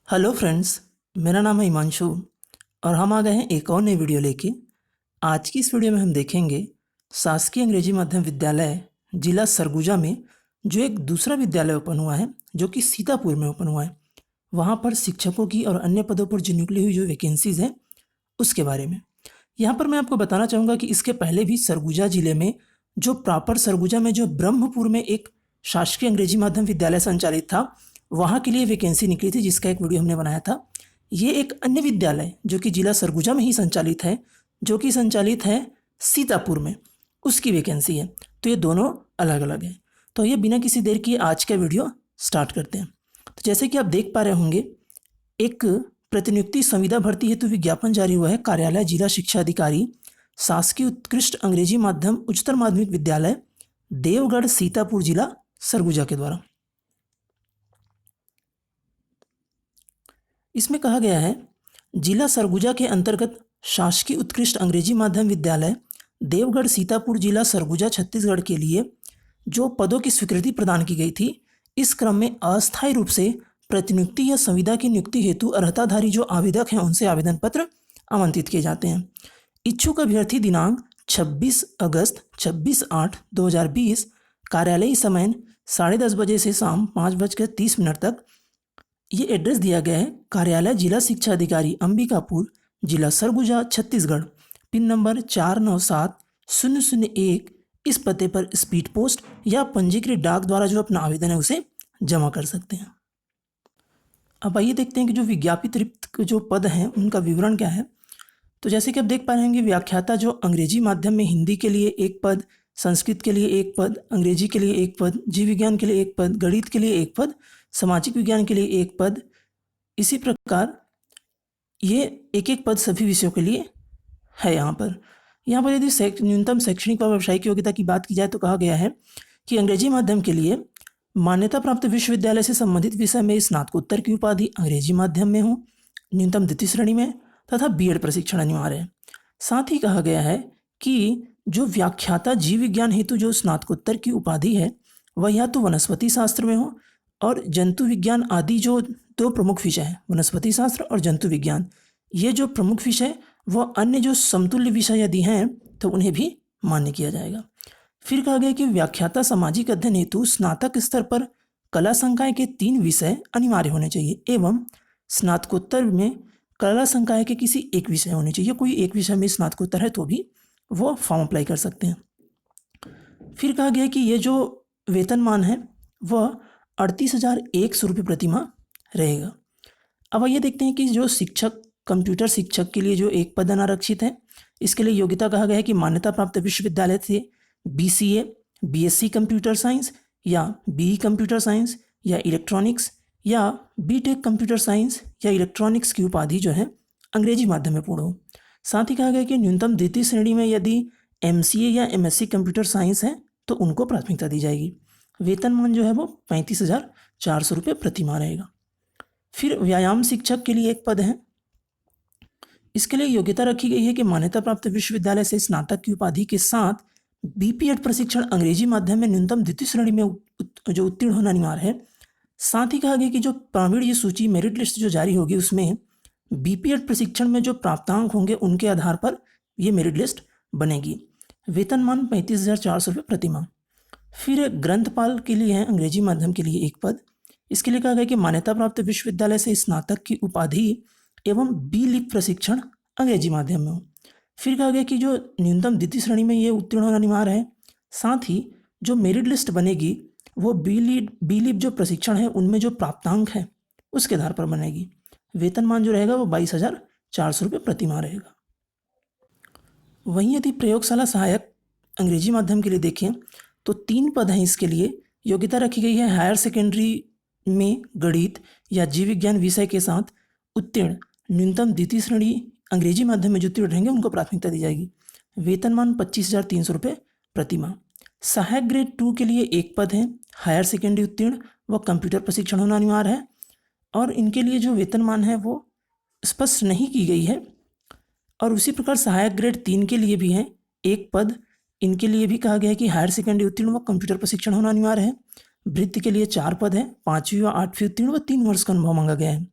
Hello friends, मेरा नाम है हिमांशु और हम आ गए हैं एक और नई वीडियो लेके। आज की इस वीडियो में हम देखेंगे शासकीय अंग्रेजी माध्यम विद्यालय जिला सरगुजा में जो एक दूसरा विद्यालय ओपन हुआ है, जो कि सीतापुर में ओपन हुआ है। वहाँ पर शिक्षकों की और अन्य पदों पर जो निकली हुई जो वैकेंसीज़ हैं उसके बारे में। यहाँ पर मैं आपको बताना चाहूँगा कि इसके पहले भी सरगुजा जिले में जो प्रॉपर सरगुजा में जो ब्रह्मपुर में एक शासकीय अंग्रेजी माध्यम विद्यालय संचालित था, वहाँ के लिए वैकेंसी निकली थी, जिसका एक वीडियो हमने बनाया था। ये एक अन्य विद्यालय जो कि जिला सरगुजा में ही संचालित है, जो कि संचालित है सीतापुर में, उसकी वैकेंसी है। तो ये दोनों अलग अलग हैं। तो ये बिना किसी देर किए आज का वीडियो स्टार्ट करते हैं। तो जैसे कि आप देख पा रहे होंगे, एक प्रतिनियुक्ति संविदा भर्ती हेतु विज्ञापन जारी हुआ है कार्यालय जिला शिक्षा अधिकारी शासकीय उत्कृष्ट अंग्रेजी माध्यम उच्चतर माध्यमिक विद्यालय देवगढ़ सीतापुर जिला सरगुजा के द्वारा। इसमें कहा गया है, जिला सरगुजा के अंतर्गत शासकीय उत्कृष्ट अंग्रेजी माध्यम विद्यालय देवगढ़ सीतापुर जिला सरगुजा छत्तीसगढ़ के लिए जो पदों की स्वीकृति प्रदान की गई थी, इस क्रम में अस्थायी रूप से प्रतिनियुक्ति या संविदा की नियुक्ति हेतु अर्हताधारी जो आवेदक हैं उनसे आवेदन पत्र आमंत्रित किए जाते हैं। इच्छुक अभ्यर्थी दिनांक 26 अगस्त 26/8/2020 कार्यालयी समय 10:30 बजे से शाम 5:30 तक। ये एड्रेस दिया गया है कार्यालय जिला शिक्षा अधिकारी अंबिकापुर जिला सरगुजा छत्तीसगढ़, पिन नंबर 497001। इस पते पर स्पीड पोस्ट या पंजीकृत डाक द्वारा जो अपना आवेदन है उसे जमा कर सकते हैं। अब आइए देखते हैं कि जो विज्ञापित रिक्त जो पद हैं उनका विवरण क्या है। तो जैसे कि आप देख पा रहे हैं, व्याख्याता जो अंग्रेजी माध्यम में हिंदी के लिए एक पद, संस्कृत के लिए एक पद, अंग्रेजी के लिए एक पद, जीव विज्ञान के लिए एक पद, गणित के लिए एक पद, सामाजिक विज्ञान के लिए एक पद, इसी प्रकार ये एक एक पद सभी विषयों के लिए है। यहाँ पर यदि न्यूनतम शैक्षणिक व व्यावसायिक योग्यता की बात की जाए तो कहा गया है कि अंग्रेजी माध्यम के लिए मान्यता प्राप्त विश्वविद्यालय से संबंधित विषय में स्नातकोत्तर की उपाधि अंग्रेजी माध्यम में हो, न्यूनतम द्वितीय श्रेणी में, तथा बीएड प्रशिक्षण अनिवार्य है। साथ ही कहा गया है कि जो व्याख्याता जीव विज्ञान हेतु जो स्नातकोत्तर की उपाधि है वह या तो वनस्पति शास्त्र में हो और जंतु विज्ञान आदि जो दो प्रमुख विषय हैं, वनस्पति शास्त्र और जंतु विज्ञान, ये जो प्रमुख विषय वह अन्य जो समतुल्य विषय यदि हैं तो उन्हें भी मान्य किया जाएगा। फिर कहा गया कि व्याख्याता सामाजिक अध्ययन हेतु स्नातक स्तर पर कला संकाय के 3 विषय अनिवार्य होने चाहिए एवं स्नातकोत्तर में कला संकाय के किसी एक विषय होने चाहिए। कोई एक विषय में स्नातकोत्तर है तो भी वो फॉर्म अप्लाई कर सकते हैं। फिर कहा गया कि ये जो वेतनमान है वह 38,100 रुपये प्रति माह रहेगा। अब आइए देखते हैं कि जो शिक्षक, कंप्यूटर शिक्षक के लिए जो एक पद अनारक्षित है, इसके लिए योग्यता कहा गया है कि मान्यता प्राप्त विश्वविद्यालय से BCA, BSc कंप्यूटर साइंस या BE कंप्यूटर साइंस या इलेक्ट्रॉनिक्स या BTech कंप्यूटर साइंस या इलेक्ट्रॉनिक्स की उपाधि जो है अंग्रेजी माध्यम में पूर्ण हो। साथ ही कहा गया कि न्यूनतम द्वितीय श्रेणी में यदि MCA या MSc कंप्यूटर साइंस है तो उनको प्राथमिकता दी जाएगी। वेतनमान जो है वो 35,400 रुपये प्रति माह रहेगा। फिर व्यायाम शिक्षक के लिए एक पद है। इसके लिए योग्यता रखी गई है कि मान्यता प्राप्त विश्वविद्यालय से स्नातक की उपाधि के साथ BPED प्रशिक्षण अंग्रेजी माध्यम में न्यूनतम द्वितीय श्रेणी में जो उत्तीर्ण होना अनिवार्य है। साथ ही कहा गया कि जो प्रावीण्य सूची मेरिट लिस्ट जो जारी होगी उसमें BPED प्रशिक्षण में जो प्राप्तांक होंगे उनके आधार पर ये मेरिट लिस्ट बनेगी। वेतनमान 35,400 रुपये प्रति माह। फिर ग्रंथपाल के लिए है अंग्रेजी माध्यम के लिए एक पद। इसके लिए कहा गया कि मान्यता प्राप्त विश्वविद्यालय से स्नातक की उपाधि एवं B.Lic प्रशिक्षण अंग्रेजी माध्यम में हो। फिर कहा गया कि जो न्यूनतम द्वितीय श्रेणी में ये उत्तीर्ण होना अनिवार्य है। साथ ही जो मेरिट लिस्ट बनेगी वो B.Lic जो प्रशिक्षण है उनमें जो प्राप्तांक है उसके आधार पर बनेगी। वेतनमान जो रहेगा वो 22,400 रुपये प्रति माह रहेगा। वहीं यदि प्रयोगशाला सहायक अंग्रेजी माध्यम के लिए देखें तो 3 पद हैं। इसके लिए योग्यता रखी गई है हायर सेकेंडरी में गणित या जीव विज्ञान विषय के साथ उत्तीर्ण न्यूनतम द्वितीय श्रेणी अंग्रेजी माध्यम में जो उत्तीर्ण रहेंगे उनको प्राथमिकता दी जाएगी। वेतनमान 25,300 रुपये प्रति माह। सहायक ग्रेड 2 के लिए एक पद है। हायर सेकेंडरी उत्तीर्ण व कंप्यूटर प्रशिक्षण होना अनिवार्य है और इनके लिए जो वेतनमान है वो स्पष्ट नहीं की गई है। और उसी प्रकार सहायक ग्रेड 3 के लिए भी है एक पद। इनके लिए भी कहा गया है कि हायर सेकेंडरी उत्तीर्ण व कंप्यूटर प्रशिक्षण होना अनिवार्य है। वृत्ति के लिए 4 पद है, 5वीं व 8वीं उत्तीर्ण व 3 वर्ष का अनुभव मांगा गया है।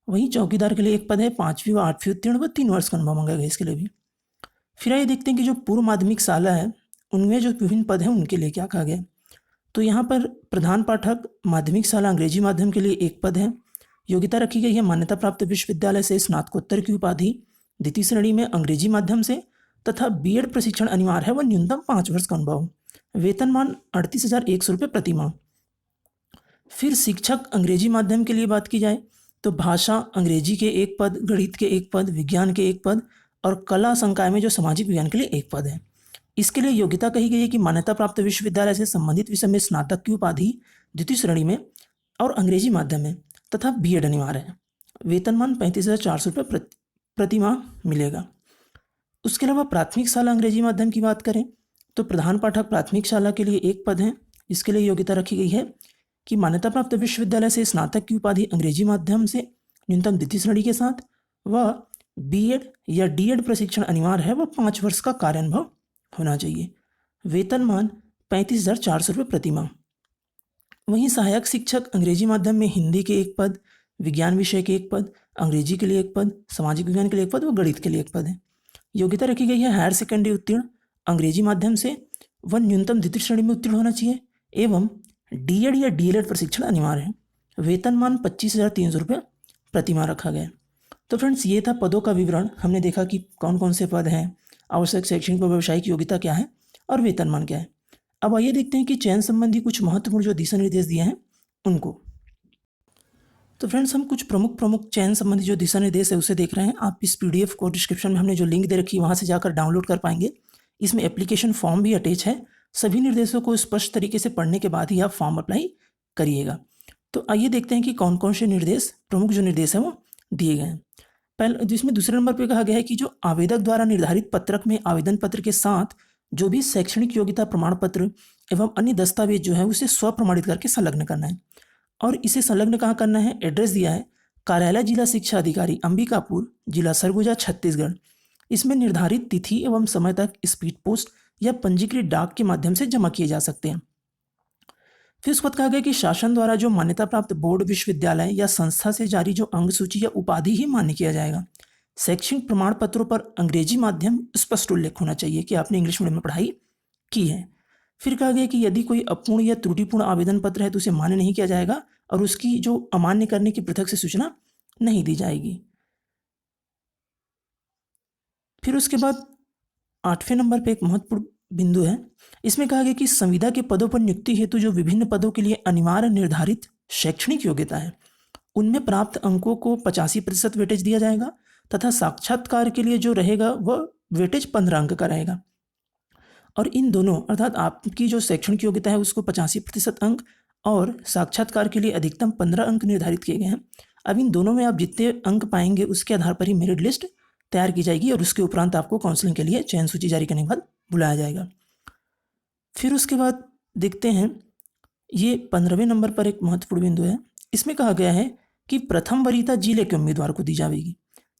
वहीं चौकीदार के लिए एक पद है, 5वीं व 8वीं उत्तीर्ण व 3 वर्ष का अनुभव मांगा गया इसके लिए भी। फिर आइए देखते हैं कि जो पूर्व माध्यमिक शाला है उनमें जो विभिन्न पद हैं उनके लिए क्या कहा गया। तो यहाँ पर प्रधान पाठक माध्यमिक शाला अंग्रेजी माध्यम के लिए एक पद है। योग्यता रखी गई है मान्यता प्राप्त विश्वविद्यालय से स्नातकोत्तर की उपाधि, द्वितीय श्रेणी में अंग्रेजी माध्यम से, तथा बीएड प्रशिक्षण अनिवार्य है व न्यूनतम 5 वर्ष का अनुभव। वेतनमान 38,100 रुपये प्रति माह। फिर शिक्षक अंग्रेजी माध्यम के लिए बात की जाए तो भाषा अंग्रेजी के एक पद, गणित के एक पद, विज्ञान के एक पद और कला संकाय में जो सामाजिक विज्ञान के लिए एक पद है। इसके लिए योग्यता कही गई है कि मान्यता प्राप्त विश्वविद्यालय से संबंधित विषय में स्नातक की उपाधि द्वितीय श्रेणी में और अंग्रेजी माध्यम में तथा बीएड अनिवार्य है। वेतनमान 35,400 रुपये प्रति माह मिलेगा। उसके अलावा प्राथमिक शाला अंग्रेजी माध्यम की बात करें तो प्रधान पाठक प्राथमिक शाला के लिए एक पद है। इसके लिए योग्यता रखी गई है कि मान्यता प्राप्त विश्वविद्यालय से स्नातक की उपाधि अंग्रेजी माध्यम से न्यूनतम द्वितीय श्रेणी के साथ व बीएड या डीएड प्रशिक्षण अनिवार्य है व 5 वर्ष का कार्यानुभव होना चाहिए। वेतनमान 35,400 रुपये प्रति माह। वहीं सहायक शिक्षक अंग्रेजी माध्यम में हिंदी के एक पद, विज्ञान विषय के एक पद, अंग्रेजी के लिए एक पद, सामाजिक विज्ञान के लिए एक पद व गणित के लिए एक पद है। योग्यता रखी गई है हायर सेकेंडरी उत्तीर्ण अंग्रेजी माध्यम से व न्यूनतम द्वितीय श्रेणी में उत्तीर्ण होना चाहिए एवं डीएड या डीएलएड प्रशिक्षण अनिवार्य है। वेतनमान 25,300 रुपये प्रति माह रखा गया। तो फ्रेंड्स ये था पदों का विवरण। हमने देखा कि कौन कौन से पद हैं, आवश्यक शैक्षणिक व व्यावसायिक योग्यता क्या है और वेतनमान क्या है। अब आइए देखते हैं कि चयन संबंधी कुछ महत्वपूर्ण जो दिशा निर्देश दिए हैं उनको। तो फ्रेंड्स हम कुछ प्रमुख चयन संबंधी जो दिशा निर्देश है उसे देख रहे हैं। आप इस पीडीएफ को डिस्क्रिप्शन में हमने जो लिंक दे रखी है वहाँ से जाकर डाउनलोड कर पाएंगे। इसमें एप्लीकेशन फॉर्म भी अटैच है। सभी निर्देशों को स्पष्ट तरीके से पढ़ने के बाद ही आप फॉर्म अप्लाई करिएगा। तो आइए देखते हैं कि कौन कौन से निर्देश, प्रमुख जो निर्देश है वो दिए गए हैं। पहले जिसमें दूसरे नंबर पर कहा गया है कि जो आवेदक द्वारा निर्धारित पत्रक में आवेदन पत्र के साथ जो भी शैक्षणिक योग्यता प्रमाण पत्र एवं अन्य दस्तावेज जो है उसे स्वप्रमाणित करके संलग्न करना है। और इसे संलग्न कहाँ करना है, एड्रेस दिया है कार्यालय जिला शिक्षा अधिकारी अंबिकापुर, जिला सरगुजा, छत्तीसगढ़। इसमें निर्धारित तिथि एवं समय तक स्पीड पोस्ट या पंजीकृत डाक के माध्यम से जमा किए जा सकते हैं। फिर उसके बाद कहा गया कि शासन द्वारा जो मान्यता प्राप्त बोर्ड, विश्वविद्यालय या संस्था से जारी जो अंग सूची या उपाधि ही मान्य किया जाएगा। शैक्षणिक प्रमाण पत्रों पर अंग्रेजी माध्यम स्पष्ट उल्लेख होना चाहिए कि आपने इंग्लिश मीडियम में पढ़ाई की है। फिर कहा गया कि यदि कोई अपूर्ण या त्रुटिपूर्ण आवेदन पत्र है तो उसे मान्य नहीं किया जाएगा और उसकी जो अमान्य करने की पृथक से सूचना नहीं दी जाएगी। फिर उसके बाद 8वें नंबर पे एक महत्वपूर्ण बिंदु है। इसमें कहा गया कि संविदा के पदों पर नियुक्ति हेतु जो विभिन्न पदों के लिए अनिवार्य निर्धारित शैक्षणिक योग्यता है उनमें प्राप्त अंकों को 85% वेटेज दिया जाएगा तथा साक्षात्कार के लिए जो रहेगा वह वेटेज 15 अंक का रहेगा। और इन दोनों अर्थात आपकी जो शैक्षणिक योग्यता है उसको 85% अंक और साक्षात्कार के लिए अधिकतम 15 अंक निर्धारित किए गए हैं। अब इन दोनों में आप जितने अंक पाएंगे उसके आधार पर ही मेरिट लिस्ट तैयार की जाएगी और उसके उपरांत आपको काउंसलिंग के लिए चयन सूची जारी करने के बाद बुलाया जाएगा। फिर उसके बाद देखते हैं ये 15वें नंबर पर एक महत्वपूर्ण बिंदु है। इसमें कहा गया है कि प्रथम वरीयता जिले के उम्मीदवार को दी जाएगी,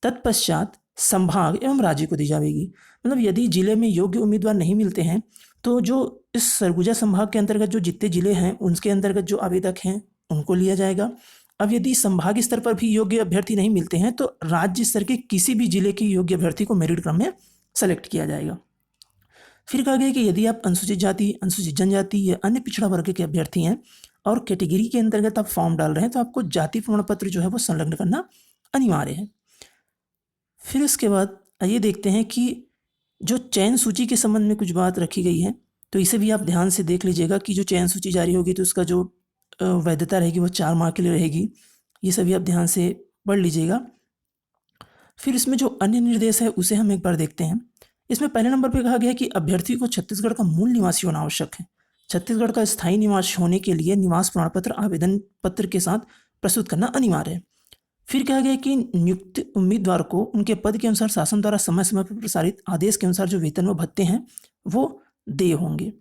तत्पश्चात संभाग एवं राज्य को दी जाएगी। मतलब यदि जिले में योग्य उम्मीदवार नहीं मिलते हैं तो जो इस सरगुजा संभाग के अंतर्गत जो जितने जिले हैं उनके अंतर्गत जो आवेदक हैं उनको लिया जाएगा। अब यदि संभाग स्तर पर भी योग्य अभ्यर्थी नहीं मिलते हैं तो राज्य स्तर के किसी भी जिले के योग्य अभ्यर्थी को मेरिट क्रम में सेलेक्ट किया जाएगा। फिर कहा गया कि यदि आप अनुसूचित जाति, अनुसूचित जनजाति या अन्य पिछड़ा वर्ग के अभ्यर्थी हैं और कैटेगरी के अंतर्गत आप फॉर्म डाल रहे हैं तो आपको जाति प्रमाण पत्र जो है वो संलग्न करना अनिवार्य है। फिर इसके बाद आइए देखते हैं कि जो चयन सूची के संबंध में कुछ बात रखी गई है तो इसे भी आप ध्यान से देख लीजिएगा कि जो चयन सूची जारी होगी तो उसका जो वैधता रहेगी वो 4 माह के लिए रहेगी। ये सभी आप ध्यान से पढ़ लीजिएगा। फिर इसमें जो अन्य निर्देश है उसे हम एक बार देखते हैं। इसमें पहले नंबर पर कहा गया है कि अभ्यर्थी को छत्तीसगढ़ का मूल निवासी होना आवश्यक है। छत्तीसगढ़ का स्थायी निवासी होने के लिए निवास प्रमाण पत्र आवेदन पत्र के साथ प्रस्तुत करना अनिवार्य है। फिर कहा गया कि नियुक्त उम्मीदवार को उनके पद के अनुसार शासन द्वारा समय समय पर प्रसारित आदेश के अनुसार जो वेतन व भत्ते हैं वो देय होंगे।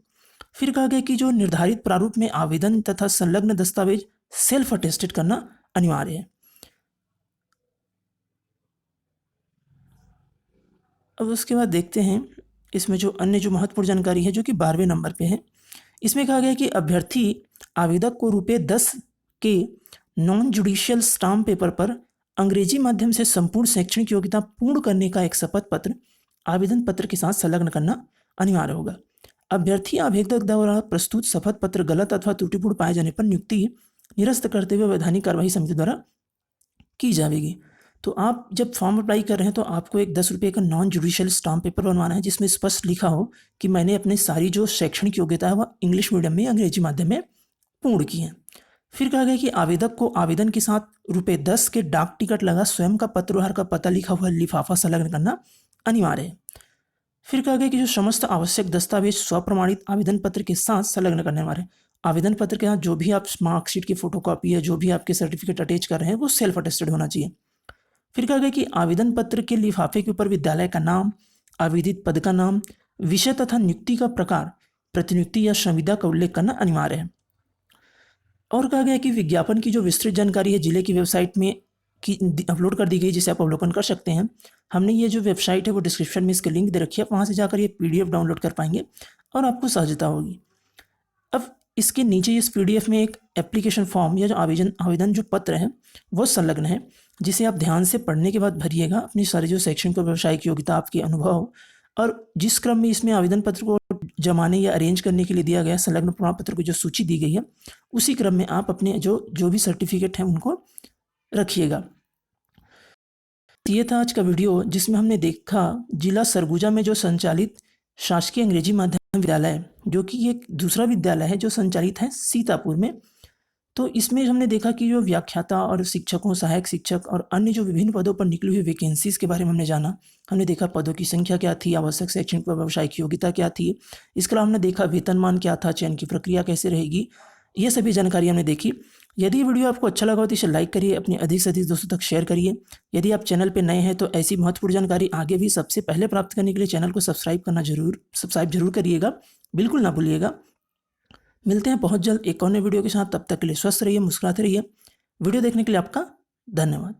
फिर कहा गया कि जो निर्धारित प्रारूप में आवेदन तथा संलग्न दस्तावेज सेल्फ अटेस्टेड करना अनिवार्य है। अब उसके बाद देखते हैं इसमें जो अन्य जो महत्वपूर्ण जानकारी है जो कि 12वें नंबर पे है। इसमें कहा गया कि अभ्यर्थी आवेदक को ₹10 के नॉन जुडिशियल स्टाम्प पेपर पर अंग्रेजी माध्यम से संपूर्ण शैक्षणिक योग्यता पूर्ण करने का एक शपथ पत्र आवेदन पत्र के साथ संलग्न करना अनिवार्य होगा। अभ्यर्थी आवेदक द्वारा प्रस्तुत शपथ पत्र गलत अथवा त्रुटिपूर्ण पाए जाने पर नियुक्ति निरस्त करते हुए वैधानिक कार्यवाही समिति द्वारा की जाएगी। तो आप जब फॉर्म अप्लाई कर रहे हैं तो आपको एक 10 रुपये का नॉन जुडिशियल स्टाम्प पेपर बनवाना है, जिसमें स्पष्ट लिखा हो कि मैंने अपनी सारी जो शैक्षणिक योग्यता है वह इंग्लिश मीडियम में अंग्रेजी माध्यम में पूर्ण की है। फिर कहा गया कि आवेदक को आवेदन के साथ ₹10 के डाक टिकट लगा स्वयं का पत्र व्यवहार का पता लिखा हुआ लिफाफा संलग्न करना अनिवार्य है। फिर कहा गया कि जो समस्त आवश्यक दस्तावेज स्वप्रमाणित आवेदन पत्र के साथ संलग्न करने वाले आवेदन पत्र के साथ जो भी आप मार्कशीट की फोटोकॉपी है, जो भी आपके सर्टिफिकेट अटैच कर रहे हैं वो सेल्फ अटेस्टेड होना चाहिए। फिर कहा गया कि आवेदन पत्र के लिफाफे के ऊपर विद्यालय का नाम, आवेदित पद का नाम, विषय तथा नियुक्ति का प्रकार, प्रतिनियुक्ति या संविदा का उल्लेख करना अनिवार्य है। और कहा गया कि विज्ञापन की जो विस्तृत जानकारी है जिले की वेबसाइट में अपलोड कर दी गई, जिसे आप अवलोकन कर सकते हैं। हमने ये जो वेबसाइट है वो डिस्क्रिप्शन में इसके लिंक दे रखी है, आप वहाँ से जाकर ये PDF डाउनलोड कर पाएंगे और आपको सहजता होगी। अब इसके नीचे इस PDF में एक एप्लीकेशन फॉर्म या जो आवेदन जो पत्र है वो संलग्न है, जिसे आप ध्यान से पढ़ने के बाद भरिएगा। अपनी सारी जो शैक्षणिक और व्यावसायिक योग्यता, आपके अनुभव और जिस क्रम में इसमें आवेदन पत्र को जमाने या अरेंज करने के लिए दिया गया संलग्न प्रमाण पत्र की जो सूची दी गई है उसी क्रम में आप अपने जो भी सर्टिफिकेट हैं उनको रखिएगा। ये था आज का वीडियो, जिसमें हमने देखा जिला सरगुजा में जो संचालित शासकीय अंग्रेजी माध्यम विद्यालय, जो कि एक दूसरा विद्यालय है जो संचालित है सीतापुर में। तो इसमें हमने देखा कि जो व्याख्याता और शिक्षकों, सहायक शिक्षक और अन्य जो विभिन्न पदों पर निकली हुई वैकेंसीज के बारे में हमने जाना। हमने देखा पदों की संख्या क्या थी, आवश्यक शैक्षणिक व व्यावसायिक योग्यता क्या थी। इसके अलावा हमने देखा वेतनमान क्या था, चयन की प्रक्रिया कैसे रहेगी, ये सभी जानकारी हमने देखी। यदि वीडियो आपको अच्छा लगा तो इसे लाइक करिए, अपने अधिक से अधिक दोस्तों तक शेयर करिए। यदि आप चैनल पर नए हैं तो ऐसी महत्वपूर्ण जानकारी आगे भी सबसे पहले प्राप्त करने के लिए चैनल को सब्सक्राइब जरूर करिएगा, बिल्कुल ना भूलिएगा। मिलते हैं बहुत जल्द एक और नए वीडियो के साथ, तब तक के लिए स्वस्थ रहिए, मुस्कुराते रहिए। वीडियो देखने के लिए आपका धन्यवाद।